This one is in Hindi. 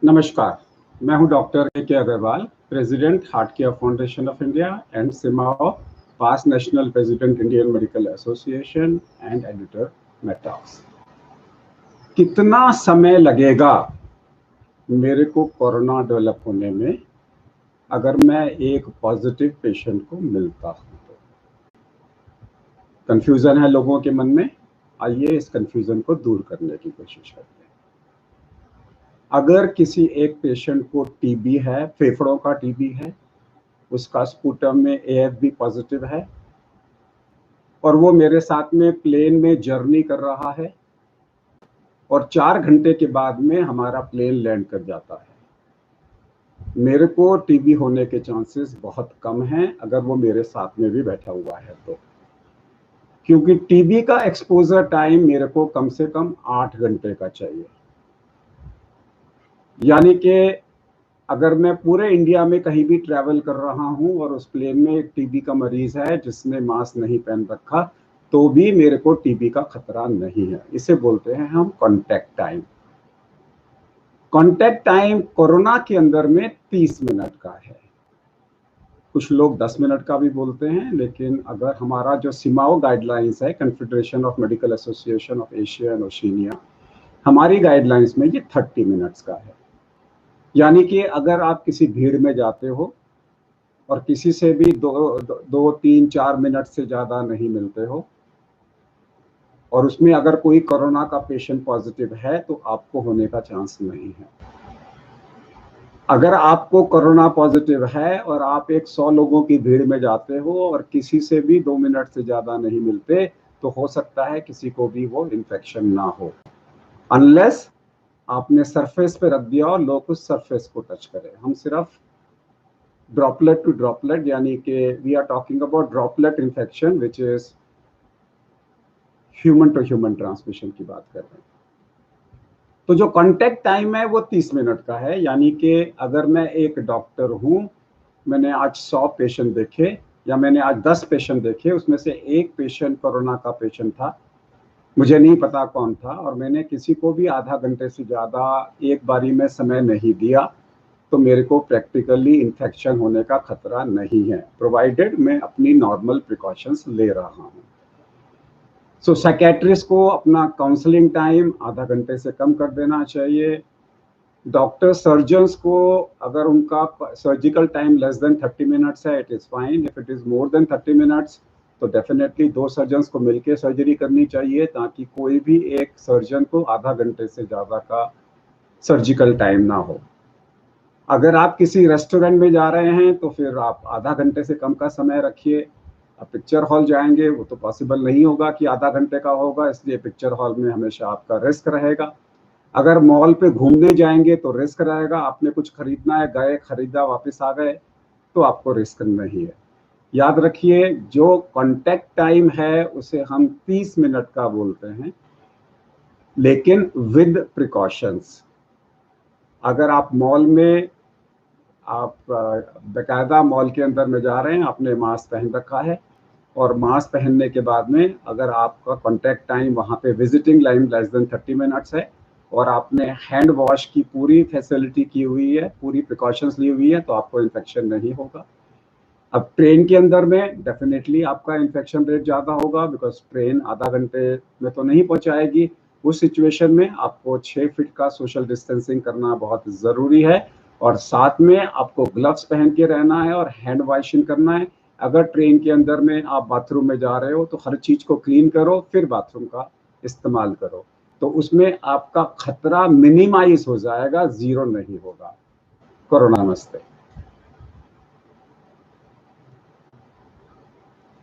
नमस्कार, मैं हूं doctor K Aggarwal, president heart care foundation of India and सिमाओ, past national president Indian medical association and editor मेटाक्स। कितना समय लगेगा मेरे को कोरोना डेवलप होने में अगर मैं एक पॉजिटिव पेशेंट को मिलता हूं तो? कंफ्यूजन है लोगों के मन में। आइए इस कंफ्यूजन को दूर करने की कोशिश करते हैं। अगर किसी एक पेशेंट को टीबी है, फेफड़ों का टीबी है, उसका स्पूटम में एएफबी पॉजिटिव है और वो मेरे साथ में प्लेन में जर्नी कर रहा है और 4 घंटे के बाद में हमारा प्लेन लैंड कर जाता है, मेरे को टीबी होने के चांसेस बहुत कम हैं अगर वो मेरे साथ में भी बैठा हुआ है तो, क्योंकि टीबी का एक्सपोजर टाइम मेरे को कम से कम 8 घंटे का चाहिए। यानी कि अगर मैं पूरे इंडिया में कहीं भी ट्रैवल कर रहा हूं और उस प्लेन में एक टीबी का मरीज है जिसने मास्क नहीं पहन रखा, तो भी मेरे को टीबी का खतरा नहीं है। इसे बोलते हैं हम contact time. Contact time corona के अंदर में 30 मिनट का है। कुछ लोग 10 मिनट का भी बोलते हैं, लेकिन अगर हमारा जो सिमाओ गाइडलाइंस है, confederation of medical association of Asia and Oceania, हमारी गाइडलाइंस में ये 30 मिनट्स का है। यानी कि अगर आप किसी भीड़ में जाते हो और किसी से भी 2, 3, 4 मिनट से ज़्यादा नहीं मिलते हो और उसमें अगर कोई कोरोना का पेशेंट पॉजिटिव है तो आपको होने का चांस नहीं है। अगर आपको कोरोना पॉजिटिव है और आप एक 100 लोगों की भीड़ में जाते हो और किसी से भी 2 मिनट से ज़्यादा नहीं मिलते, तो हो सकता है किसी को भी वो इन्फेक्शन ना हो, अनलेस आपने सरफेस पे रख दिया और लोग उस सरफेस को टच करें। हम सिर्फ ड्रॉपलेट टू ड्रॉपलेट, यानी कि we are talking about droplet infection which is human to human transmission की बात कर रहे हैं। तो जो कांटेक्ट टाइम है वो 30 मिनट का है। यानी कि अगर मैं एक डॉक्टर हूं, मैंने आज 100 पेशेंट देखे या मैंने आज 10 पेशेंट देखे, उसमें से एक पेशेंट कोरोना का पेशेंट था, मुझे नहीं पता कौन था, और मैंने किसी को भी आधा घंटे से ज़्यादा एक बारी में समय नहीं दिया, तो मेरे को प्रैक्टिकली इन्फेक्शन होने का खतरा नहीं है, प्रोवाइडेड मैं अपनी नॉर्मल प्रिकॉशंस ले रहा हूँ। सो साइकेट्रिस्ट को अपना काउंसलिंग टाइम आधा घंटे से कम कर देना चाहिए। डॉक्टर सर्जन्स को अगर उनका surgical time less than 30 minutes है, it is fine. If it is more than 30 minutes तो डेफिनेटली 2 सर्जन्स को मिलकर सर्जरी करनी चाहिए, ताकि कोई भी एक सर्जन को आधा घंटे से ज़्यादा का सर्जिकल टाइम ना हो। अगर आप किसी रेस्टोरेंट में जा रहे हैं तो फिर आप आधा घंटे से कम का समय रखिए। अब पिक्चर हॉल जाएंगे, वो तो पॉसिबल नहीं होगा कि आधा घंटे का होगा, इसलिए पिक्चर हॉल में हमेशा आपका रिस्क रहेगा। अगर मॉल पे घूमने जाएंगे तो रिस्क रहेगा, आपने कुछ खरीदना है, गए, खरीदा, वापस आ गए, तो आपको रिस्क नहीं है। याद रखिए, जो कांटेक्ट टाइम है उसे हम 30 मिनट का बोलते हैं, लेकिन विद प्रिकॉशंस। अगर आप मॉल में आप बाकायदा मॉल के अंदर में जा रहे हैं, आपने मास्क पहन रखा है, और मास्क पहनने के बाद में अगर आपका कांटेक्ट टाइम वहाँ पे visiting line less than 30 minutes है और आपने हैंड वॉश की पूरी फैसिलिटी की हुई है, पूरी प्रिकॉशंस ली हुई है, तो आपको इन्फेक्शन नहीं होगा। अब ट्रेन के अंदर में डेफिनेटली आपका इन्फेक्शन रेट ज़्यादा होगा, बिकॉज ट्रेन आधा घंटे में तो नहीं पहुँचाएगी। उस सिचुएशन में आपको 6 फीट का सोशल डिस्टेंसिंग करना बहुत ज़रूरी है, और साथ में आपको ग्लव्स पहन के रहना है और हैंड वॉशिंग करना है। अगर ट्रेन के अंदर में आप बाथरूम में जा रहे हो तो हर चीज़ को क्लीन करो, फिर बाथरूम का इस्तेमाल करो, तो उसमें आपका खतरा मिनिमाइज हो जाएगा, ज़ीरो नहीं होगा। कोरोना नमस्ते।